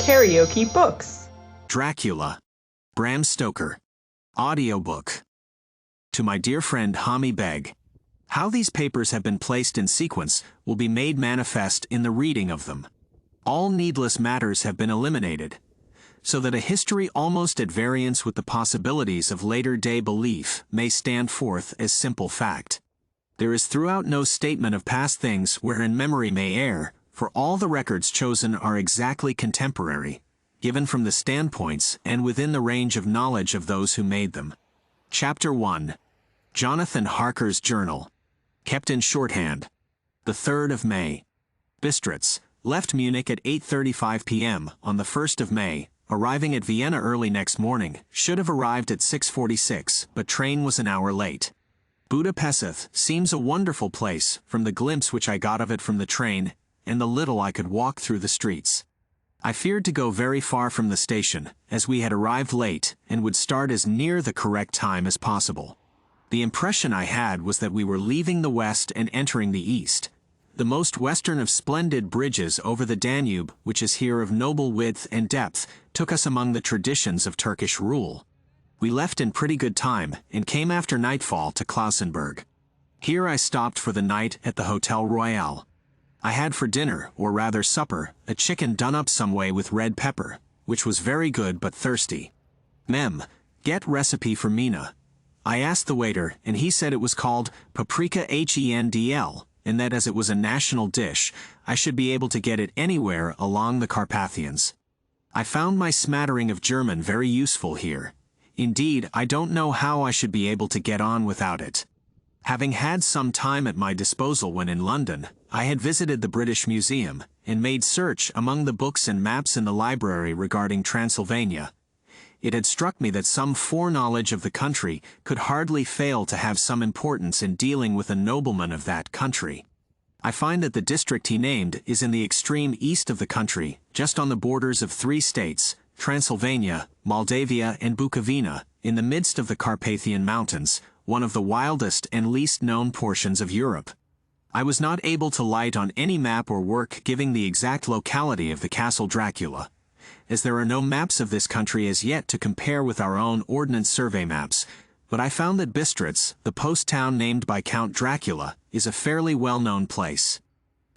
KaraokeBooks. Dracula, Bram Stoker, Audiobook. To my dear friend Hami Beg, how these papers have been placed in sequence will be made manifest in the reading of them. All needless matters have been eliminated, so that a history almost at variance with the possibilities of later-day belief may stand forth as simple fact. There is throughout no statement of past things wherein memory may err, for all the records chosen are exactly contemporary, given from the standpoints and within the range of knowledge of those who made them. Chapter 1. Jonathan Harker's Journal. Kept in shorthand. The 3rd of May. Bistritz. Left Munich at 8:35 p.m. on the 1st of May, arriving at Vienna early next morning, should have arrived at 6:46, but train was an hour late. Budapest seems a wonderful place, from the glimpse which I got of it from the train, and the little I could walk through the streets. I feared to go very far from the station, as we had arrived late, and would start as near the correct time as possible. The impression I had was that we were leaving the west and entering the east. The most western of splendid bridges over the Danube, which is here of noble width and depth, took us among the traditions of Turkish rule. We left in pretty good time, and came after nightfall to Klausenburg. Here I stopped for the night at the Hotel Royal. I had for dinner, or rather supper, a chicken done up some way with red pepper, which was very good but thirsty. Mem, get recipe for Mina. I asked the waiter, and he said it was called paprika hendl, and that as it was a national dish, I should be able to get it anywhere along the Carpathians. I found my smattering of German very useful here. Indeed, I don't know how I should be able to get on without it. Having had some time at my disposal when in London, I had visited the British Museum, and made search among the books and maps in the library regarding Transylvania. It had struck me that some foreknowledge of the country could hardly fail to have some importance in dealing with a nobleman of that country. I find that the district he named is in the extreme east of the country, just on the borders of 3 states, Transylvania, Moldavia and Bukovina, in the midst of the Carpathian Mountains, one of the wildest and least known portions of Europe. I was not able to light on any map or work giving the exact locality of the Castle Dracula, as there are no maps of this country as yet to compare with our own Ordnance Survey maps, but I found that Bistritz, the post town named by Count Dracula, is a fairly well-known place.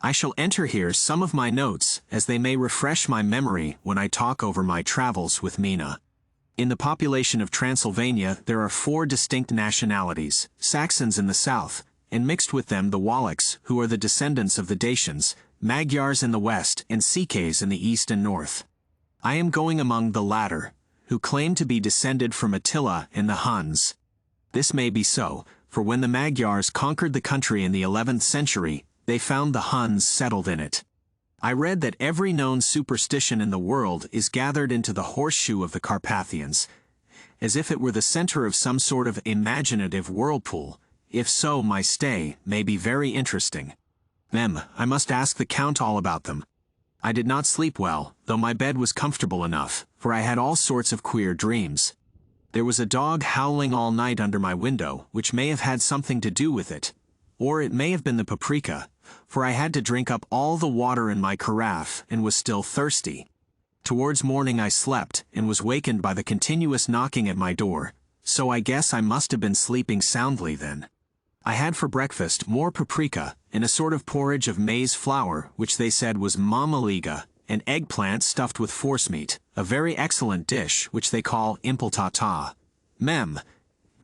I shall enter here some of my notes, as they may refresh my memory when I talk over my travels with Mina. In the population of Transylvania there are 4 distinct nationalities, Saxons in the south, and mixed with them the Wallachs, who are the descendants of the Dacians, Magyars in the west, and Sikhes in the east and north. I am going among the latter, who claim to be descended from Attila and the Huns. This may be so, for when the Magyars conquered the country in the 11th century, they found the Huns settled in it. I read that every known superstition in the world is gathered into the horseshoe of the Carpathians, as if it were the center of some sort of imaginative whirlpool. If so, my stay may be very interesting. I must ask the Count all about them. I did not sleep well, though my bed was comfortable enough, for I had all sorts of queer dreams. There was a dog howling all night under my window, which may have had something to do with it. Or it may have been the paprika, for I had to drink up all the water in my carafe and was still thirsty. Towards morning I slept, and was wakened by the continuous knocking at my door, so I guess I must have been sleeping soundly then. I had for breakfast more paprika, and a sort of porridge of maize flour, which they said was mamaliga, and eggplant stuffed with forcemeat, a very excellent dish, which they call impeltata.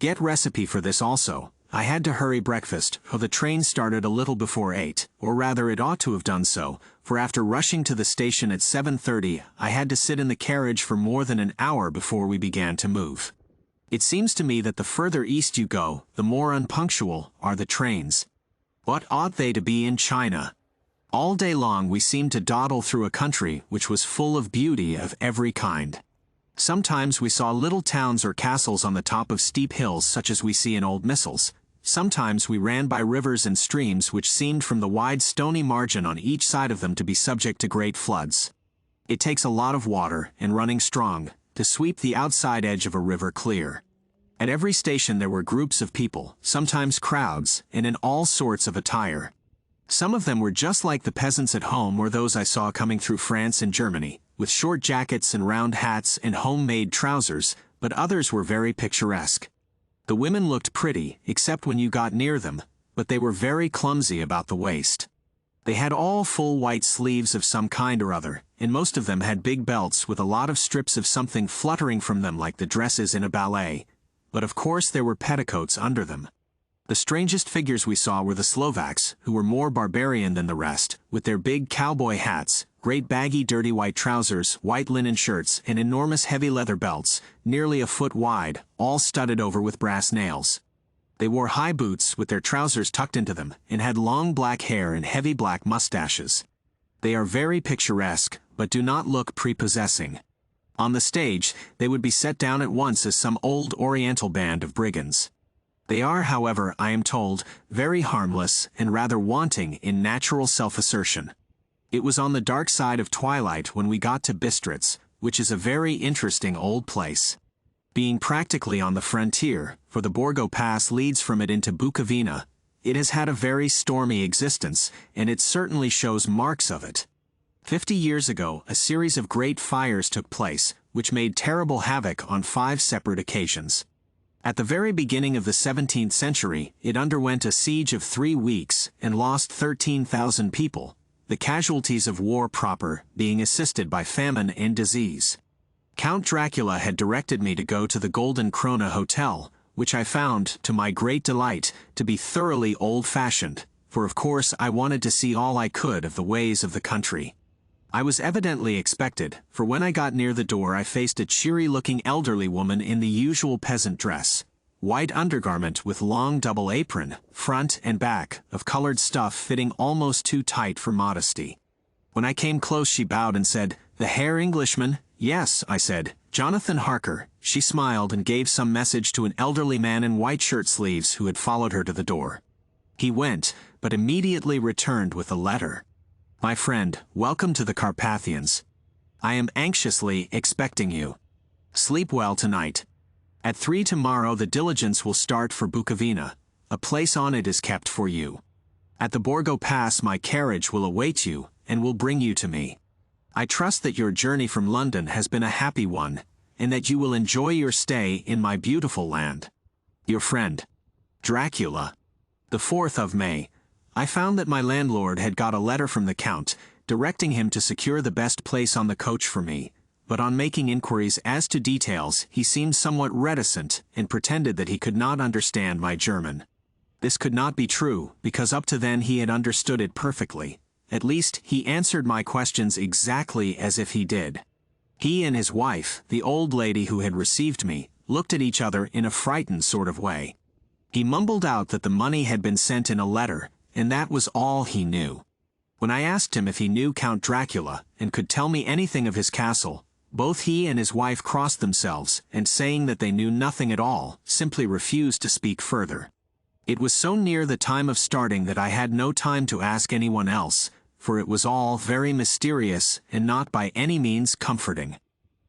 Get recipe for this also. I had to hurry breakfast, for the train started a little before 8, or rather it ought to have done so, for after rushing to the station at 7:30, I had to sit in the carriage for more than an hour before we began to move. It seems to me that the further east you go, the more unpunctual are the trains. What ought they to be in China? All day long we seemed to dawdle through a country which was full of beauty of every kind. Sometimes we saw little towns or castles on the top of steep hills such as we see in old missals. Sometimes we ran by rivers and streams which seemed from the wide stony margin on each side of them to be subject to great floods. It takes a lot of water, and running strong, to sweep the outside edge of a river clear. At every station there were groups of people, sometimes crowds, and in all sorts of attire. Some of them were just like the peasants at home or those I saw coming through France and Germany, with short jackets and round hats and homemade trousers, but others were very picturesque. The women looked pretty, except when you got near them, but they were very clumsy about the waist. They had all full white sleeves of some kind or other, and most of them had big belts with a lot of strips of something fluttering from them like the dresses in a ballet, but of course there were petticoats under them. The strangest figures we saw were the Slovaks, who were more barbarian than the rest, with their big cowboy hats, great baggy dirty white trousers, white linen shirts, and enormous heavy leather belts, nearly a foot wide, all studded over with brass nails. They wore high boots with their trousers tucked into them, and had long black hair and heavy black mustaches. They are very picturesque, but do not look prepossessing. On the stage, they would be set down at once as some old Oriental band of brigands. They are, however, I am told, very harmless and rather wanting in natural self-assertion. It was on the dark side of twilight when we got to Bistritz, which is a very interesting old place. Being practically on the frontier, for the Borgo Pass leads from it into Bukovina, it has had a very stormy existence, and it certainly shows marks of it. 50 years ago, a series of great fires took place, which made terrible havoc on 5 separate occasions. At the very beginning of the 17th century, it underwent a siege of 3 weeks and lost 13,000 people, the casualties of war proper being assisted by famine and disease. Count Dracula had directed me to go to the Golden Krone Hotel, which I found, to my great delight, to be thoroughly old-fashioned, for of course I wanted to see all I could of the ways of the country. I was evidently expected, for when I got near the door I faced a cheery-looking elderly woman in the usual peasant dress, white undergarment with long double apron, front and back, of colored stuff fitting almost too tight for modesty. When I came close she bowed and said, "The Herr Englishman?" "Yes," I said, "Jonathan Harker." She smiled and gave some message to an elderly man in white shirt sleeves who had followed her to the door. He went, but immediately returned with a letter. "My friend, welcome to the Carpathians. I am anxiously expecting you. Sleep well tonight. At 3 tomorrow the diligence will start for Bukovina. A place on it is kept for you. At the Borgo Pass my carriage will await you, and will bring you to me. I trust that your journey from London has been a happy one, and that you will enjoy your stay in my beautiful land. Your friend, Dracula." The 4th of May. I found that my landlord had got a letter from the Count, directing him to secure the best place on the coach for me, but on making inquiries as to details he seemed somewhat reticent and pretended that he could not understand my German. This could not be true, because up to then he had understood it perfectly. At least, he answered my questions exactly as if he did. He and his wife, the old lady who had received me, looked at each other in a frightened sort of way. He mumbled out that the money had been sent in a letter, and that was all he knew. When I asked him if he knew Count Dracula, and could tell me anything of his castle, both he and his wife crossed themselves, and saying that they knew nothing at all, simply refused to speak further. It was so near the time of starting that I had no time to ask anyone else, for it was all very mysterious and not by any means comforting.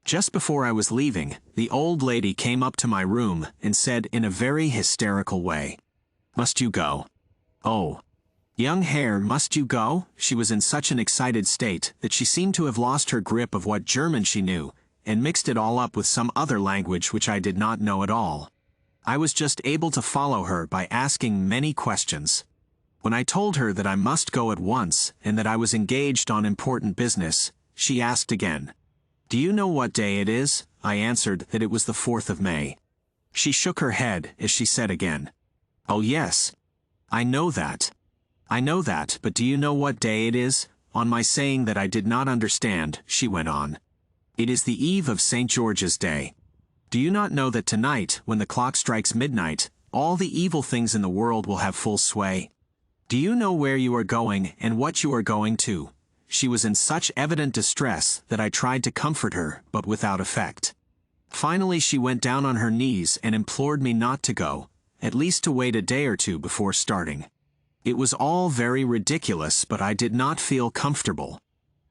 Just before I was leaving, the old lady came up to my room and said in a very hysterical way, "Must you go? Oh, young Herr, must you go?" She was in such an excited state that she seemed to have lost her grip of what German she knew, and mixed it all up with some other language which I did not know at all. I was just able to follow her by asking many questions. When I told her that I must go at once, and that I was engaged on important business, she asked again, "Do you know what day it is?" I answered that it was the 4th of May. She shook her head as she said again, "Oh yes, I know that. I know that, but do you know what day it is?" On my saying that I did not understand, she went on, "It is the eve of St. George's Day. Do you not know that tonight, when the clock strikes midnight, all the evil things in the world will have full sway? Do you know where you are going and what you are going to?" She was in such evident distress that I tried to comfort her, but without effect. Finally she went down on her knees and implored me not to go, at least to wait a day or two before starting. It was all very ridiculous, but I did not feel comfortable.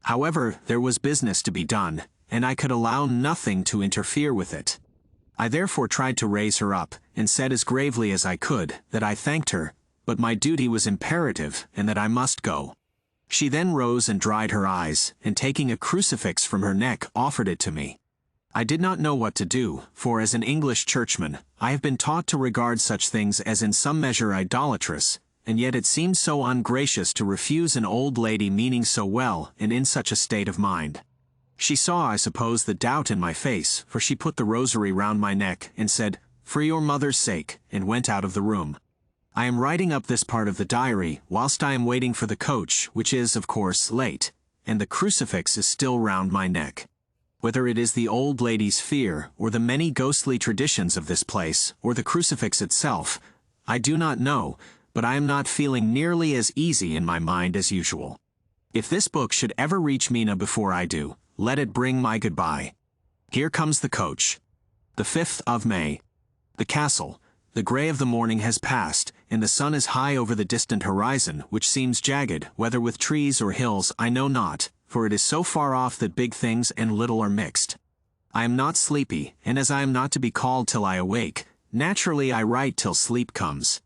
However, there was business to be done, and I could allow nothing to interfere with it. I therefore tried to raise her up, and said as gravely as I could that I thanked her, but my duty was imperative and that I must go. She then rose and dried her eyes, and taking a crucifix from her neck offered it to me. I did not know what to do, for as an English churchman, I have been taught to regard such things as in some measure idolatrous, and yet it seemed so ungracious to refuse an old lady meaning so well and in such a state of mind. She saw, I suppose, the doubt in my face, for she put the rosary round my neck and said, "For your mother's sake," and went out of the room. I am writing up this part of the diary whilst I am waiting for the coach, which is, of course, late, and the crucifix is still round my neck. Whether it is the old lady's fear, or the many ghostly traditions of this place, or the crucifix itself, I do not know, but I am not feeling nearly as easy in my mind as usual. If this book should ever reach Mina before I do, let it bring my goodbye. Here comes the coach. The 5th of May. The castle. The grey of the morning has passed, and the sun is high over the distant horizon, which seems jagged, whether with trees or hills I know not, for it is so far off that big things and little are mixed. I am not sleepy, and as I am not to be called till I awake, naturally I write till sleep comes.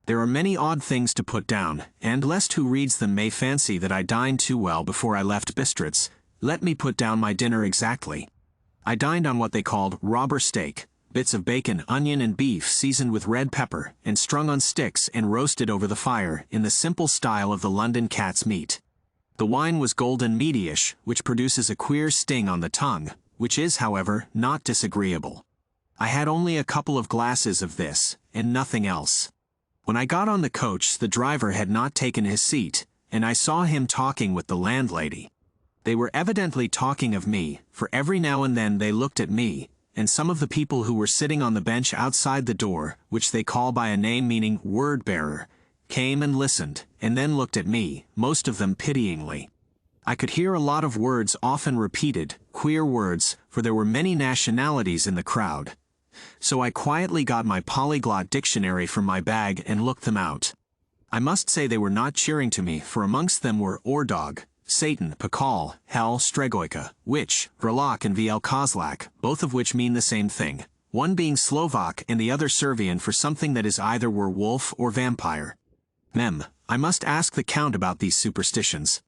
There are many odd things to put down, and lest who reads them may fancy that I dined too well before I left Bistritz, let me put down my dinner exactly. I dined on what they called robber steak, bits of bacon, onion and beef seasoned with red pepper, and strung on sticks and roasted over the fire in the simple style of the London cat's meat. The wine was golden meadyish, which produces a queer sting on the tongue, which is, however, not disagreeable. I had only a couple of glasses of this, and nothing else. When I got on the coach, the driver had not taken his seat, and I saw him talking with the landlady. They were evidently talking of me, for every now and then they looked at me, and some of the people who were sitting on the bench outside the door, which they call by a name meaning word-bearer, came and listened, and then looked at me, most of them pityingly. I could hear a lot of words often repeated, queer words, for there were many nationalities in the crowd. So I quietly got my polyglot dictionary from my bag and looked them out. I must say they were not cheering to me, for amongst them were Ordog, Satan, Pakal, Hell, Stregoica, Witch, Vrlak and VL Kozlak, both of which mean the same thing, one being Slovak and the other Servian for something that is either werewolf or vampire. I must ask the Count about these superstitions.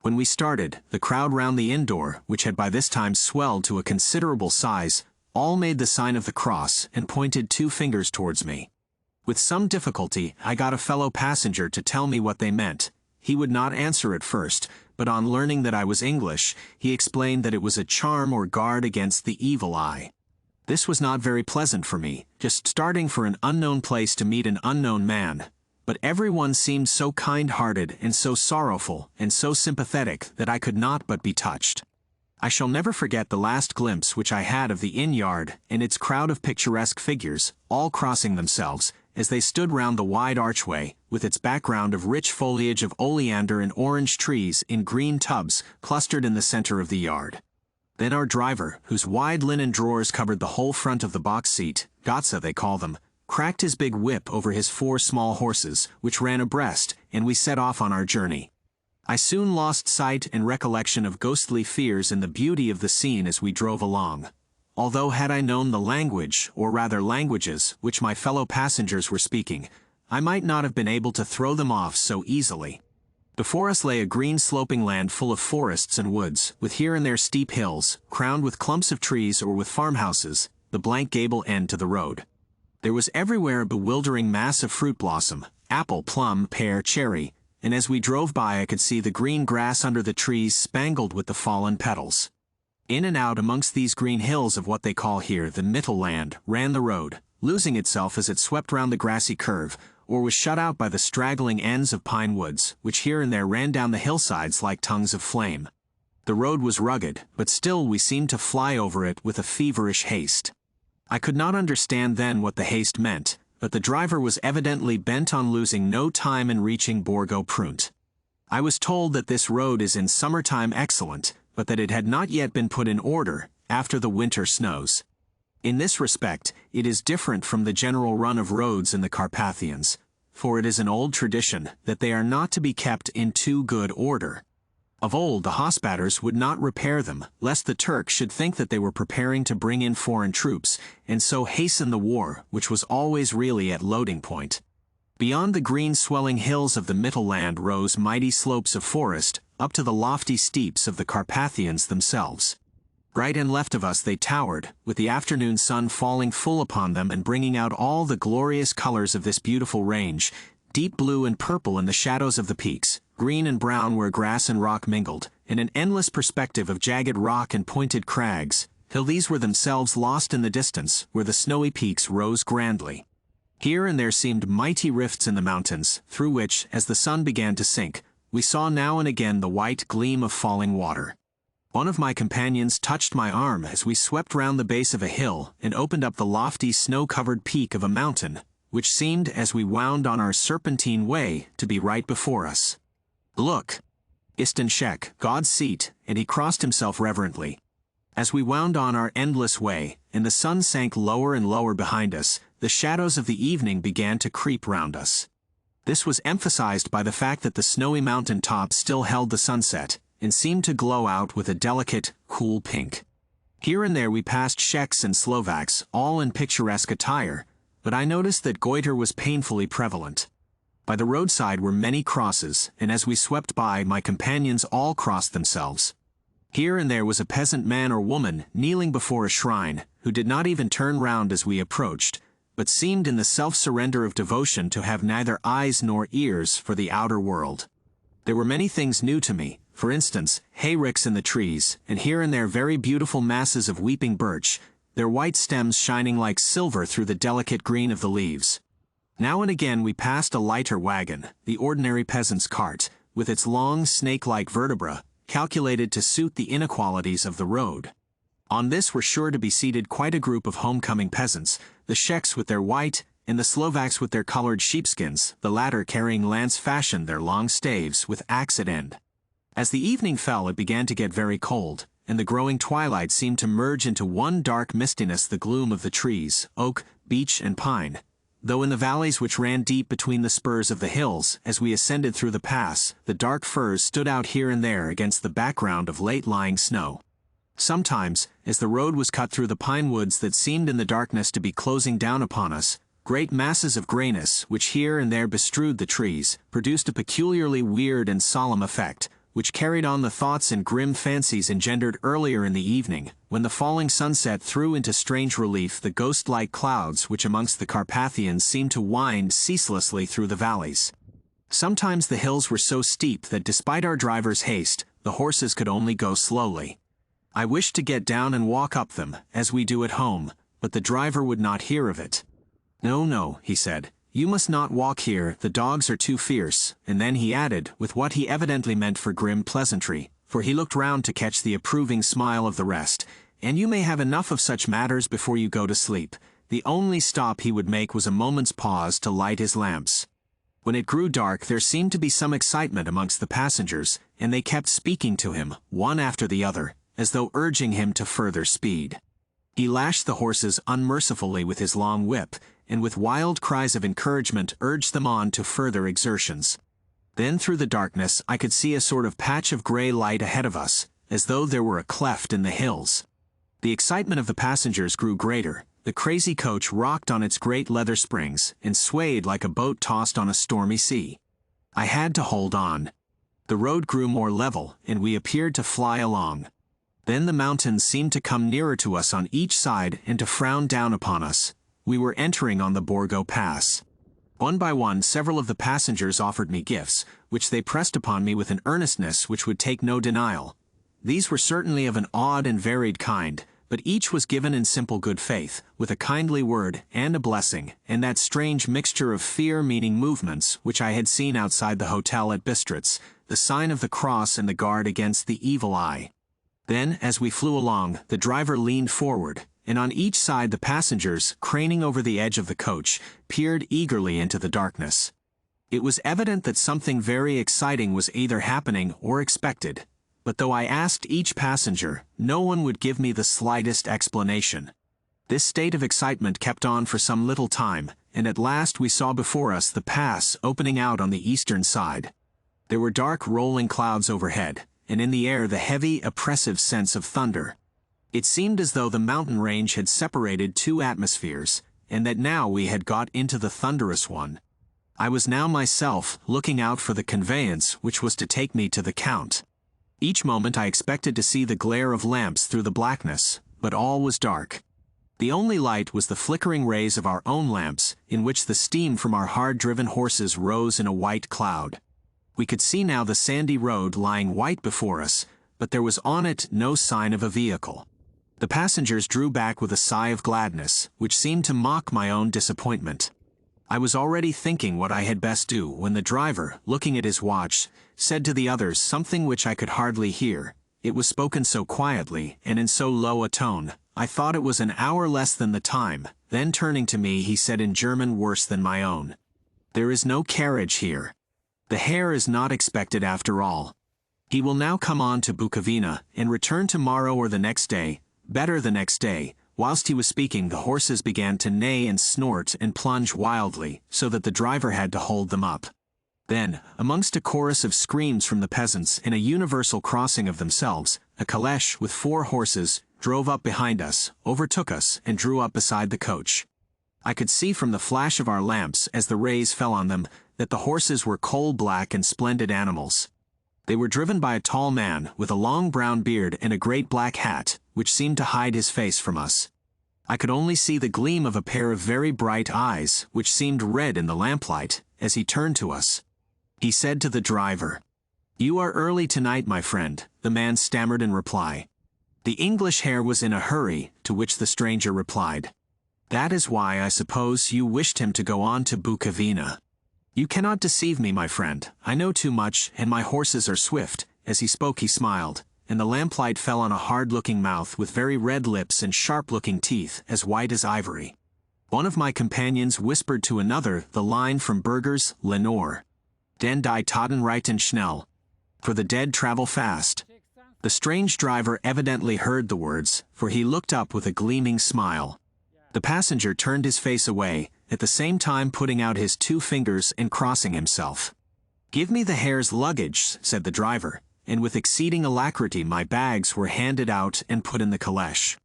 When we started, the crowd round the inn door, which had by this time swelled to a considerable size, all made the sign of the cross and pointed 2 fingers towards me. With some difficulty, I got a fellow passenger to tell me what they meant. He would not answer at first, but on learning that I was English, he explained that it was a charm or guard against the evil eye. This was not very pleasant for me, just starting for an unknown place to meet an unknown man, but everyone seemed so kind-hearted and so sorrowful and so sympathetic that I could not but be touched. I shall never forget the last glimpse which I had of the inn yard and its crowd of picturesque figures, all crossing themselves, as they stood round the wide archway, with its background of rich foliage of oleander and orange trees in green tubs clustered in the center of the yard. Then our driver, whose wide linen drawers covered the whole front of the box seat, Gotza they call them, cracked his big whip over his 4 small horses, which ran abreast, and we set off on our journey. I soon lost sight and recollection of ghostly fears in the beauty of the scene as we drove along. Although had I known the language, or rather languages, which my fellow passengers were speaking, I might not have been able to throw them off so easily. Before us lay a green sloping land full of forests and woods, with here and there steep hills, crowned with clumps of trees or with farmhouses, the blank gable end to the road. There was everywhere a bewildering mass of fruit blossom, apple, plum, pear, cherry, and as we drove by I could see the green grass under the trees spangled with the fallen petals. In and out amongst these green hills of what they call here the Mittelland ran the road, losing itself as it swept round the grassy curve, or was shut out by the straggling ends of pine woods, which here and there ran down the hillsides like tongues of flame. The road was rugged, but still we seemed to fly over it with a feverish haste. I could not understand then what the haste meant, but the driver was evidently bent on losing no time in reaching Borgo Prunt. I was told that this road is in summertime excellent, but that it had not yet been put in order after the winter snows. In this respect, it is different from the general run of roads in the Carpathians, for it is an old tradition that they are not to be kept in too good order. Of old the Hospatters would not repair them, lest the Turks should think that they were preparing to bring in foreign troops, and so hasten the war, which was always really at loading point. Beyond the green swelling hills of the Mittelland rose mighty slopes of forest, up to the lofty steeps of the Carpathians themselves. Right and left of us they towered, with the afternoon sun falling full upon them and bringing out all the glorious colors of this beautiful range, deep blue and purple in the shadows of the peaks, green and brown where grass and rock mingled, in an endless perspective of jagged rock and pointed crags, till these were themselves lost in the distance, where the snowy peaks rose grandly. Here and there seemed mighty rifts in the mountains, through which, as the sun began to sink, we saw now and again the white gleam of falling water. One of my companions touched my arm as we swept round the base of a hill and opened up the lofty snow-covered peak of a mountain, which seemed, as we wound on our serpentine way, to be right before us. "Look! Istan Shek, God's seat," and he crossed himself reverently. As we wound on our endless way, and the sun sank lower and lower behind us, the shadows of the evening began to creep round us. This was emphasized by the fact that the snowy mountain tops still held the sunset, and seemed to glow out with a delicate, cool pink. Here and there we passed Czechs and Slovaks, all in picturesque attire, but I noticed that goiter was painfully prevalent. By the roadside were many crosses, and as we swept by, my companions all crossed themselves. Here and there was a peasant man or woman kneeling before a shrine, who did not even turn round as we approached, but seemed in the self-surrender of devotion to have neither eyes nor ears for the outer world. There were many things new to me, for instance, hayricks in the trees, and here and there very beautiful masses of weeping birch, their white stems shining like silver through the delicate green of the leaves. Now and again we passed a lighter wagon, the ordinary peasant's cart, with its long snake-like vertebra, calculated to suit the inequalities of the road. On this were sure to be seated quite a group of homecoming peasants, the Czechs with their white, and the Slovaks with their colored sheepskins, the latter carrying lance-fashion their long staves with axe at end. As the evening fell it began to get very cold, and the growing twilight seemed to merge into one dark mistiness the gloom of the trees, oak, beech, and pine, though in the valleys which ran deep between the spurs of the hills, as we ascended through the pass, the dark firs stood out here and there against the background of late-lying snow. Sometimes, as the road was cut through the pine woods that seemed in the darkness to be closing down upon us, great masses of grayness, which here and there bestrewed the trees, produced a peculiarly weird and solemn effect, which carried on the thoughts and grim fancies engendered earlier in the evening, when the falling sunset threw into strange relief the ghost-like clouds which amongst the Carpathians seemed to wind ceaselessly through the valleys. Sometimes the hills were so steep that despite our driver's haste, the horses could only go slowly. I wished to get down and walk up them, as we do at home, but the driver would not hear of it. "No, no," he said, "you must not walk here, the dogs are too fierce," and then he added, with what he evidently meant for grim pleasantry, for he looked round to catch the approving smile of the rest, "and you may have enough of such matters before you go to sleep." The only stop he would make was a moment's pause to light his lamps. When it grew dark there seemed to be some excitement amongst the passengers, and they kept speaking to him, one after the other, as though urging him to further speed. He lashed the horses unmercifully with his long whip, and with wild cries of encouragement urged them on to further exertions. Then through the darkness I could see a sort of patch of gray light ahead of us, as though there were a cleft in the hills. The excitement of the passengers grew greater. The crazy coach rocked on its great leather springs, and swayed like a boat tossed on a stormy sea. I had to hold on. The road grew more level, and we appeared to fly along. Then the mountains seemed to come nearer to us on each side and to frown down upon us. We were entering on the Borgo Pass. One by one several of the passengers offered me gifts, which they pressed upon me with an earnestness which would take no denial. These were certainly of an odd and varied kind, but each was given in simple good faith, with a kindly word and a blessing, and that strange mixture of fear-meaning movements which I had seen outside the hotel at Bistritz, the sign of the cross and the guard against the evil eye. Then, as we flew along, the driver leaned forward, and on each side the passengers, craning over the edge of the coach, peered eagerly into the darkness. It was evident that something very exciting was either happening or expected, but though I asked each passenger, no one would give me the slightest explanation. This state of excitement kept on for some little time, and at last we saw before us the pass opening out on the eastern side. There were dark rolling clouds overhead, and in the air the heavy, oppressive sense of thunder. It seemed as though the mountain range had separated two atmospheres, and that now we had got into the thunderous one. I was now myself looking out for the conveyance which was to take me to the Count. Each moment I expected to see the glare of lamps through the blackness, but all was dark. The only light was the flickering rays of our own lamps, in which the steam from our hard-driven horses rose in a white cloud. We could see now the sandy road lying white before us, but there was on it no sign of a vehicle. The passengers drew back with a sigh of gladness, which seemed to mock my own disappointment. I was already thinking what I had best do when the driver, looking at his watch, said to the others something which I could hardly hear. It was spoken so quietly and in so low a tone, I thought it was an hour less than the time. Then turning to me he said in German worse than my own, "There is no carriage here. The Herr is not expected after all. He will now come on to Bukovina and return tomorrow or the next day, better the next day." Whilst he was speaking, the horses began to neigh and snort and plunge wildly, so that the driver had to hold them up. Then, amongst a chorus of screams from the peasants and a universal crossing of themselves, a caleche with 4 horses drove up behind us, overtook us, and drew up beside the coach. I could see from the flash of our lamps, as the rays fell on them, that the horses were coal-black and splendid animals. They were driven by a tall man, with a long brown beard and a great black hat, which seemed to hide his face from us. I could only see the gleam of a pair of very bright eyes, which seemed red in the lamplight, as he turned to us. He said to the driver, "You are early tonight, my friend," the man stammered in reply. The English Herr was in a hurry, to which the stranger replied, "That is why I suppose you wished him to go on to Bukovina. You cannot deceive me, my friend. I know too much, and my horses are swift." As he spoke he smiled, and the lamplight fell on a hard-looking mouth with very red lips and sharp-looking teeth, as white as ivory. One of my companions whispered to another the line from Burger's Lenore, "Den die Toten reiten schnell," for the dead travel fast. The strange driver evidently heard the words, for he looked up with a gleaming smile. The passenger turned his face away, at the same time putting out his 2 fingers and crossing himself. "Give me the Herr's luggage," said the driver, and with exceeding alacrity my bags were handed out and put in the caleche.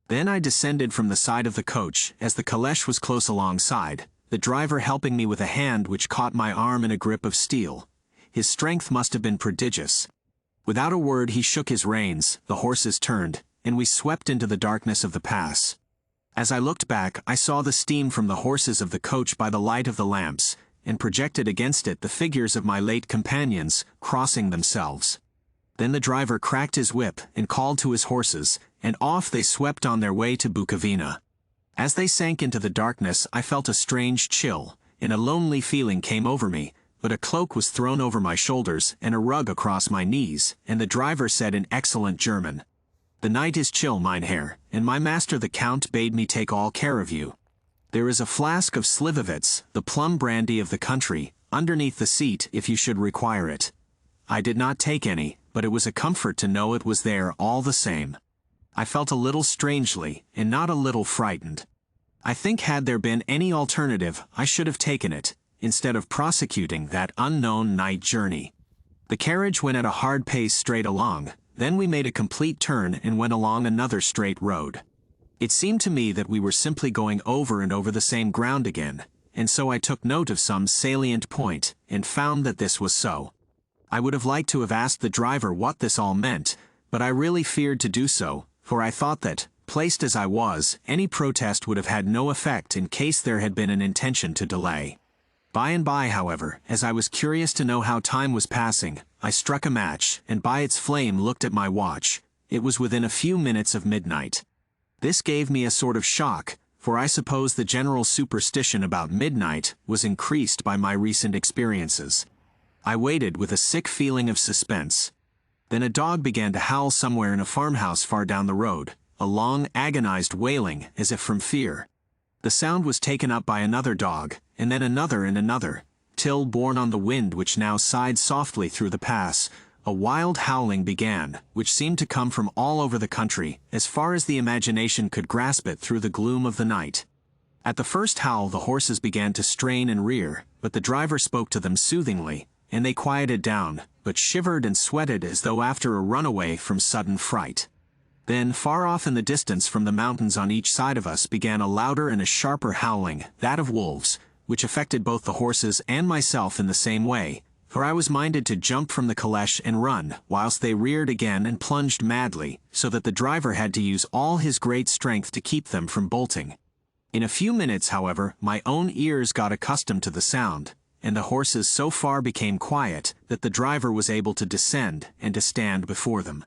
Then I descended from the side of the coach, as the caleche was close alongside, the driver helping me with a hand which caught my arm in a grip of steel. His strength must have been prodigious. Without a word he shook his reins, the horses turned, and we swept into the darkness of the pass. As I looked back, I saw the steam from the horses of the coach by the light of the lamps, and projected against it the figures of my late companions, crossing themselves. Then the driver cracked his whip and called to his horses, and off they swept on their way to Bukovina. As they sank into the darkness I felt a strange chill, and a lonely feeling came over me, but a cloak was thrown over my shoulders and a rug across my knees, and the driver said in excellent German, "The night is chill, mein Herr, and my master the Count bade me take all care of you. There is a flask of Slivovitz, the plum brandy of the country, underneath the seat if you should require it." I did not take any, but it was a comfort to know it was there all the same. I felt a little strangely, and not a little frightened. I think had there been any alternative I should have taken it, instead of prosecuting that unknown night journey. The carriage went at a hard pace straight along, then we made a complete turn and went along another straight road. It seemed to me that we were simply going over and over the same ground again, and so I took note of some salient point, and found that this was so. I would have liked to have asked the driver what this all meant, but I really feared to do so, for I thought that, placed as I was, any protest would have had no effect in case there had been an intention to delay. By and by, however, as I was curious to know how time was passing, I struck a match, and by its flame looked at my watch. It was within a few minutes of midnight. This gave me a sort of shock, for I suppose the general superstition about midnight was increased by my recent experiences. I waited with a sick feeling of suspense. Then a dog began to howl somewhere in a farmhouse far down the road, a long, agonized wailing, as if from fear. The sound was taken up by another dog, and then another and another, till, borne on the wind which now sighed softly through the pass, a wild howling began, which seemed to come from all over the country, as far as the imagination could grasp it through the gloom of the night. At the first howl the horses began to strain and rear, but the driver spoke to them soothingly, and they quieted down, but shivered and sweated as though after a runaway from sudden fright. Then, far off in the distance from the mountains on each side of us began a louder and a sharper howling, that of wolves, which affected both the horses and myself in the same way, for I was minded to jump from the caleche and run, whilst they reared again and plunged madly, so that the driver had to use all his great strength to keep them from bolting. In a few minutes, however, my own ears got accustomed to the sound, and the horses so far became quiet that the driver was able to descend and to stand before them.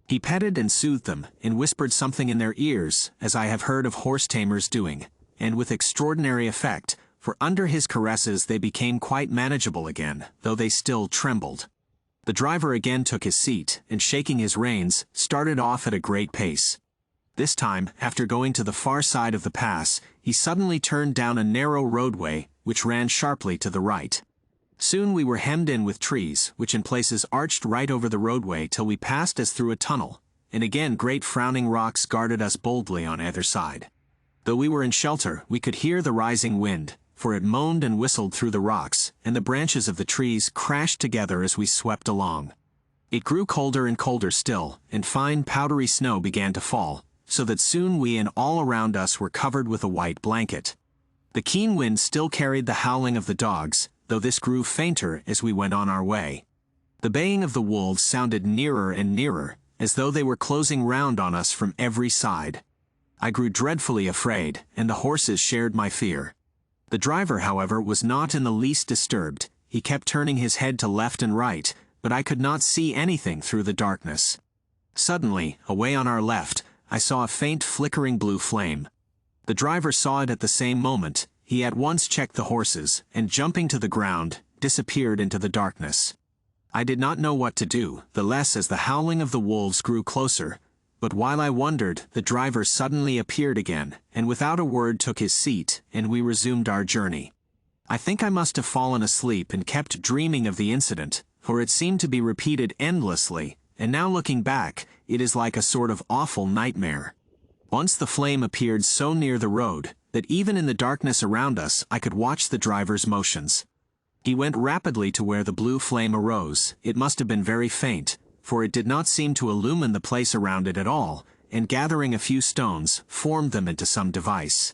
He petted and soothed them, and whispered something in their ears, as I have heard of horse tamers doing, and with extraordinary effect, for under his caresses they became quite manageable again, though they still trembled. The driver again took his seat, and shaking his reins, started off at a great pace. This time, after going to the far side of the pass, he suddenly turned down a narrow roadway, which ran sharply to the right. Soon we were hemmed in with trees, which in places arched right over the roadway till we passed as through a tunnel, and again great frowning rocks guarded us boldly on either side. Though we were in shelter, we could hear the rising wind, for it moaned and whistled through the rocks, and the branches of the trees crashed together as we swept along. It grew colder and colder still, and fine powdery snow began to fall, so that soon we and all around us were covered with a white blanket. The keen wind still carried the howling of the dogs, though this grew fainter as we went on our way. The baying of the wolves sounded nearer and nearer, as though they were closing round on us from every side. I grew dreadfully afraid, and the horses shared my fear. The driver, however, was not in the least disturbed. He kept turning his head to left and right, but I could not see anything through the darkness. Suddenly, away on our left, I saw a faint flickering blue flame. The driver saw it at the same moment. He at once checked the horses, and jumping to the ground, disappeared into the darkness. I did not know what to do, the less as the howling of the wolves grew closer, but while I wondered, the driver suddenly appeared again, and without a word took his seat, and we resumed our journey. I think I must have fallen asleep and kept dreaming of the incident, for it seemed to be repeated endlessly, and now looking back, it is like a sort of awful nightmare. Once the flame appeared so near the road, that even in the darkness around us I could watch the driver's motions. He went rapidly to where the blue flame arose. It must have been very faint, for it did not seem to illumine the place around it at all, and gathering a few stones, formed them into some device.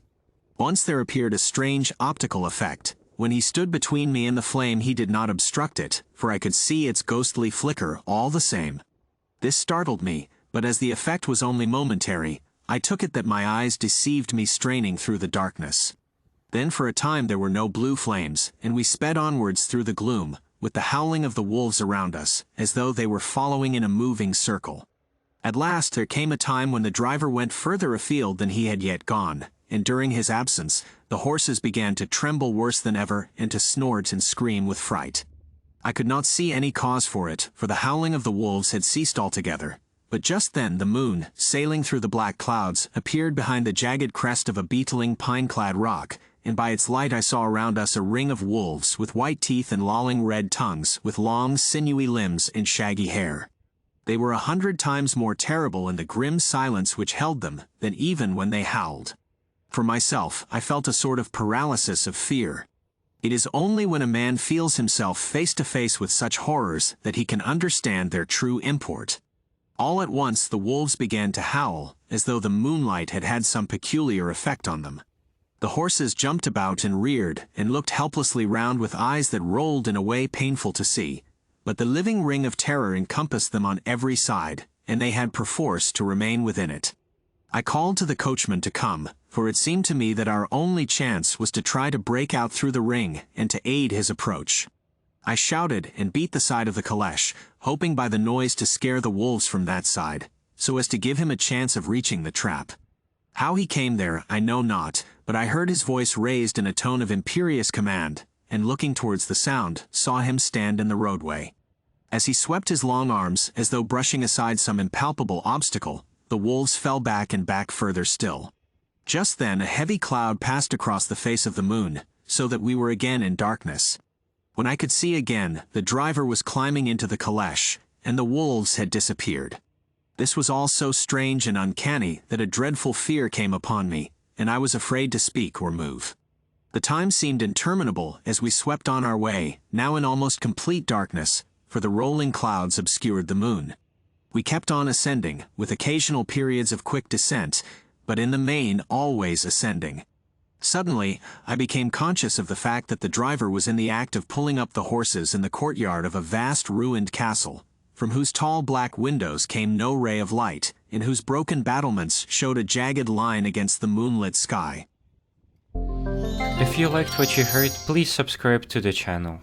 Once there appeared a strange optical effect. When he stood between me and the flame he did not obstruct it, for I could see its ghostly flicker all the same. This startled me, but as the effect was only momentary, I took it that my eyes deceived me straining through the darkness. Then for a time there were no blue flames, and we sped onwards through the gloom, with the howling of the wolves around us, as though they were following in a moving circle. At last there came a time when the driver went further afield than he had yet gone, and during his absence, the horses began to tremble worse than ever and to snort and scream with fright. I could not see any cause for it, for the howling of the wolves had ceased altogether. But just then the moon, sailing through the black clouds, appeared behind the jagged crest of a beetling pine-clad rock, and by its light I saw around us a ring of wolves with white teeth and lolling red tongues, with long, sinewy limbs and shaggy hair. They were 100 times more terrible in the grim silence which held them than even when they howled. For myself, I felt a sort of paralysis of fear. It is only when a man feels himself face to face with such horrors that he can understand their true import. All at once the wolves began to howl, as though the moonlight had had some peculiar effect on them. The horses jumped about and reared, and looked helplessly round with eyes that rolled in a way painful to see, but the living ring of terror encompassed them on every side, and they had perforce to remain within it. I called to the coachman to come, for it seemed to me that our only chance was to try to break out through the ring and to aid his approach. I shouted and beat the side of the caleche, hoping by the noise to scare the wolves from that side, so as to give him a chance of reaching the trap. How he came there, I know not, but I heard his voice raised in a tone of imperious command, and looking towards the sound, saw him stand in the roadway. As he swept his long arms, as though brushing aside some impalpable obstacle, the wolves fell back and back further still. Just then a heavy cloud passed across the face of the moon, so that we were again in darkness. When I could see again, the driver was climbing into the caleche, and the wolves had disappeared. This was all so strange and uncanny that a dreadful fear came upon me, and I was afraid to speak or move. The time seemed interminable as we swept on our way, now in almost complete darkness, for the rolling clouds obscured the moon. We kept on ascending, with occasional periods of quick descent, but in the main always ascending. Suddenly, I became conscious of the fact that the driver was in the act of pulling up the horses in the courtyard of a vast ruined castle, from whose tall black windows came no ray of light, and whose broken battlements showed a jagged line against the moonlit sky. If you liked what you heard, please subscribe to the channel.